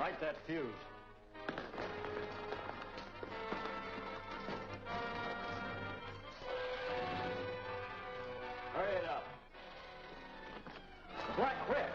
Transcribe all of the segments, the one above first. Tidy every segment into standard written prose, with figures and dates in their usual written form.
Light that fuse. Hurry it up. Quick!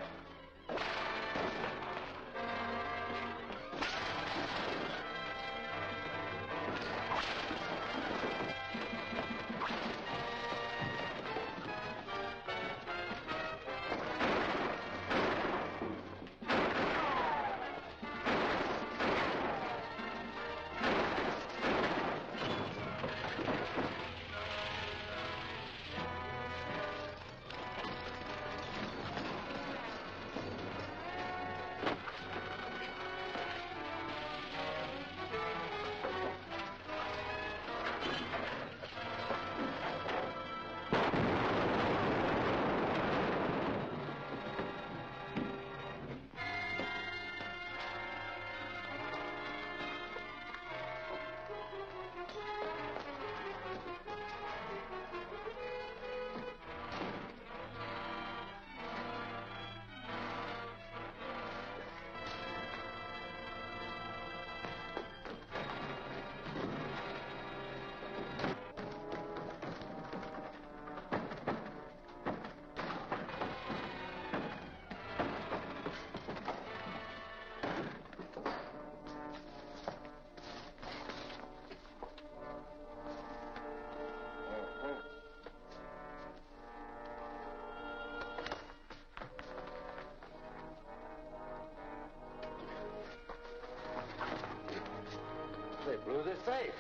They blew the safe.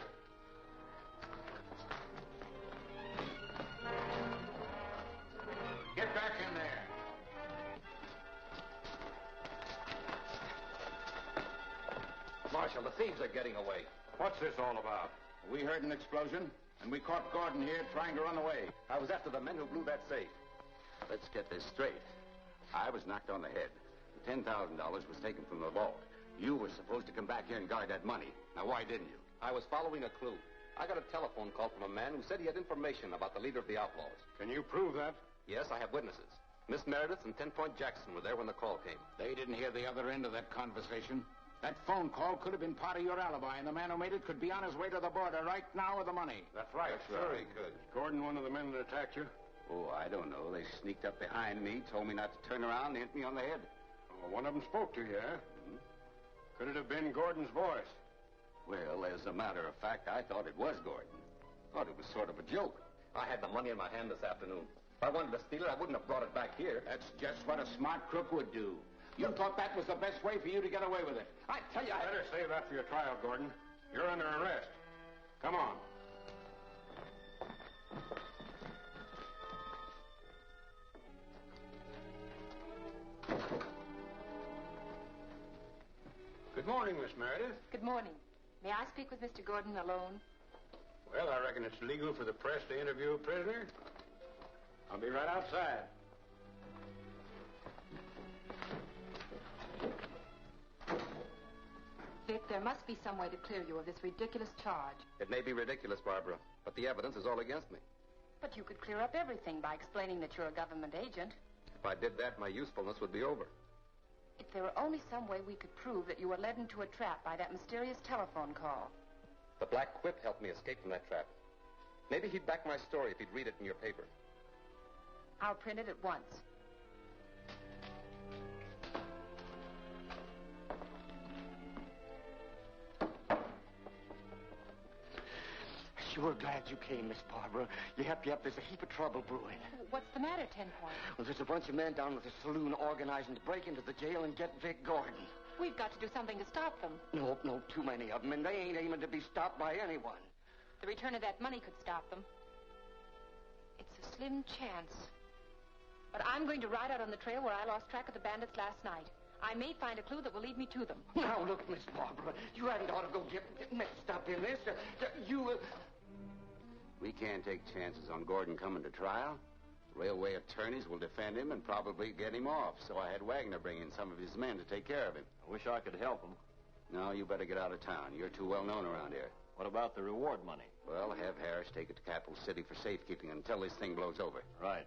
Get back in there. Marshal, the thieves are getting away. What's this all about? We heard an explosion, and we caught Gordon here trying to run away. I was after the men who blew that safe. Let's get this straight. I was knocked on the head. $10,000 was taken from the vault. You were supposed to come back here and guard that money. Now, why didn't you? I was following a clue. I got a telephone call from a man who said he had information about the leader of the outlaws. Can you prove that? Yes, I have witnesses. Miss Meredith and 10 Point Jackson were there when the call came. They didn't hear the other end of that conversation. That phone call could have been part of your alibi, and the man who made it could be on his way to the border right now with the money. That's right. Sure he could. Gordon, one of the men that attacked you? Oh, I don't know. They sneaked up behind me, told me not to turn around, and hit me on the head. Oh, one of them spoke to you, huh? Mm-hmm. Could it have been Gordon's voice? Well, as a matter of fact, I thought it was Gordon. Thought it was sort of a joke. I had the money in my hand this afternoon. If I wanted to steal it, I wouldn't have brought it back here. That's just what a smart crook would do. You thought that was the best way for you to get away with it. I tell you, Better save that for your trial, Gordon. You're under arrest. Come on. Good morning, Miss Meredith. Good morning. May I speak with Mr. Gordon alone? Well, I reckon it's legal for the press to interview a prisoner. I'll be right outside. Vic, there must be some way to clear you of this ridiculous charge. It may be ridiculous, Barbara, but the evidence is all against me. But you could clear up everything by explaining that you're a government agent. If I did that, my usefulness would be over. If there were only some way we could prove that you were led into a trap by that mysterious telephone call. The Black Whip helped me escape from that trap. Maybe he'd back my story if he'd read it in your paper. I'll print it at once. Sure glad you came, Miss Barbara. You helped you up. There's a heap of trouble brewing. What's the matter, 10 Point? Well, there's a bunch of men down at the saloon organizing to break into the jail and get Vic Gordon. We've got to do something to stop them. No, too many of them, and they ain't aiming to be stopped by anyone. The return of that money could stop them. It's a slim chance. But I'm going to ride out on the trail where I lost track of the bandits last night. I may find a clue that will lead me to them. Now, look, Miss Barbara, you hadn't ought to go get mixed up in this. We can't take chances on Gordon coming to trial. Railway attorneys will defend him and probably get him off, so I had Wagner bring in some of his men to take care of him. I wish I could help him. No, you better get out of town. You're too well known around here. What about the reward money? Well, have Harris take it to Capital City for safekeeping until this thing blows over. Right.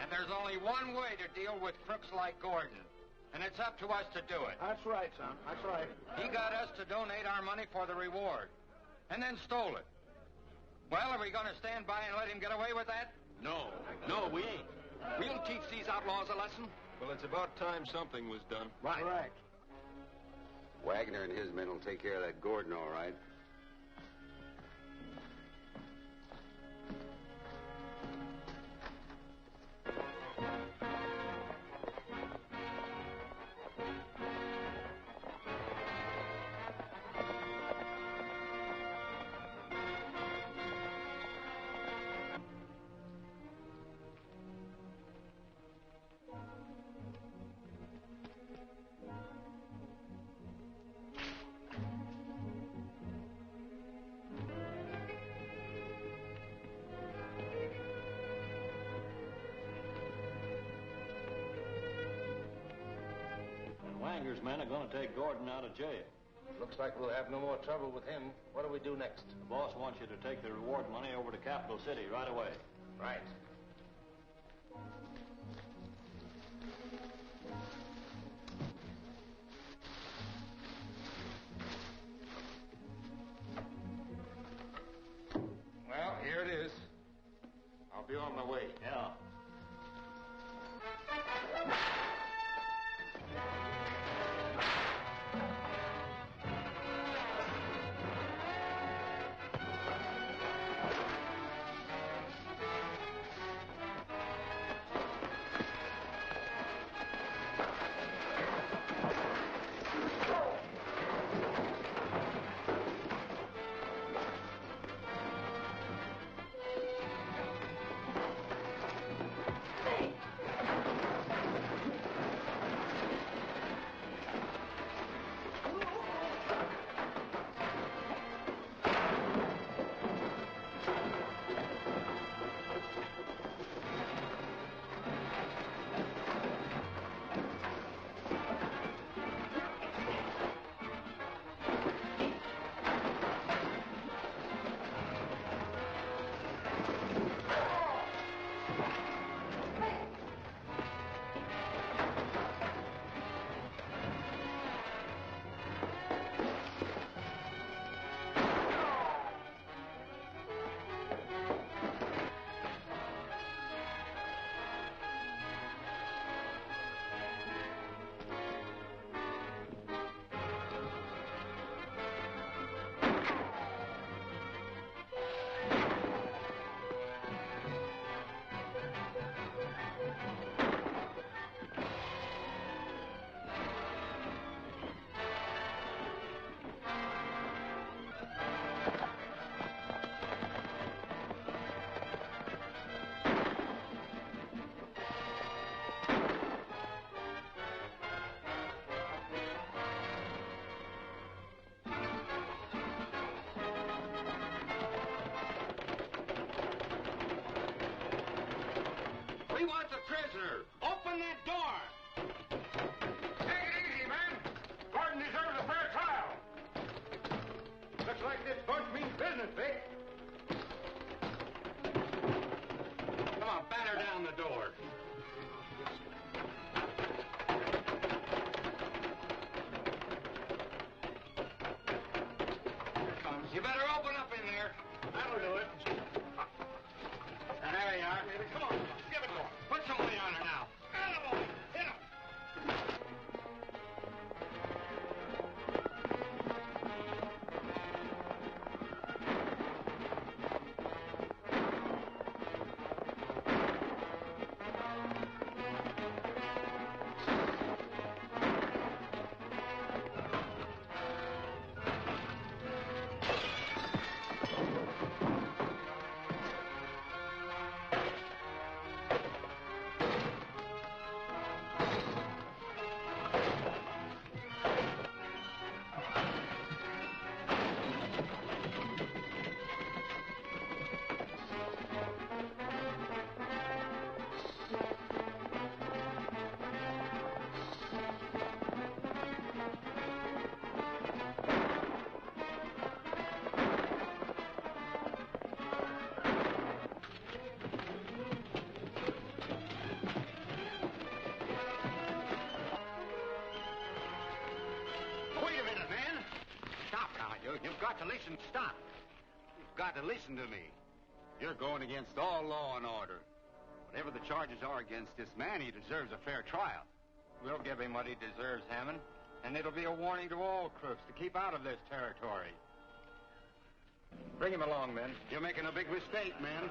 And there's only one way to deal with crooks like Gordon, and it's up to us to do it. That's right, son. That's right. He got us to donate our money for the reward, and then stole it. Well, are we going to stand by and let him get away with that? No, we ain't. We'll teach these outlaws a lesson. Well, it's about time something was done. Right. Wagner and his men will take care of that Gordon, all right. Wanger's men are going to take Gordon out of jail. Looks like we'll have no more trouble with him. What do we do next? The boss wants you to take the reward money over to Capital City right away. Right. Well, here it is. I'll be on my way. Yeah. We want the prisoner. Open that door. Take it easy, man. Gordon deserves a fair trial. Looks like this bunch means business, Vic. Come on, batter down the door. Here it comes. You better open up in there. That'll do it. There you are. Come on, give it to him. Put some weight on her now. Attaboy. to listen. Stop. You've got to listen to me. You're going against all law and order. Whatever the charges are against this man, he deserves a fair trial. We'll give him what he deserves, Hammond. And it'll be a warning to all crooks to keep out of this territory. Bring him along, men. You're making a big mistake, man.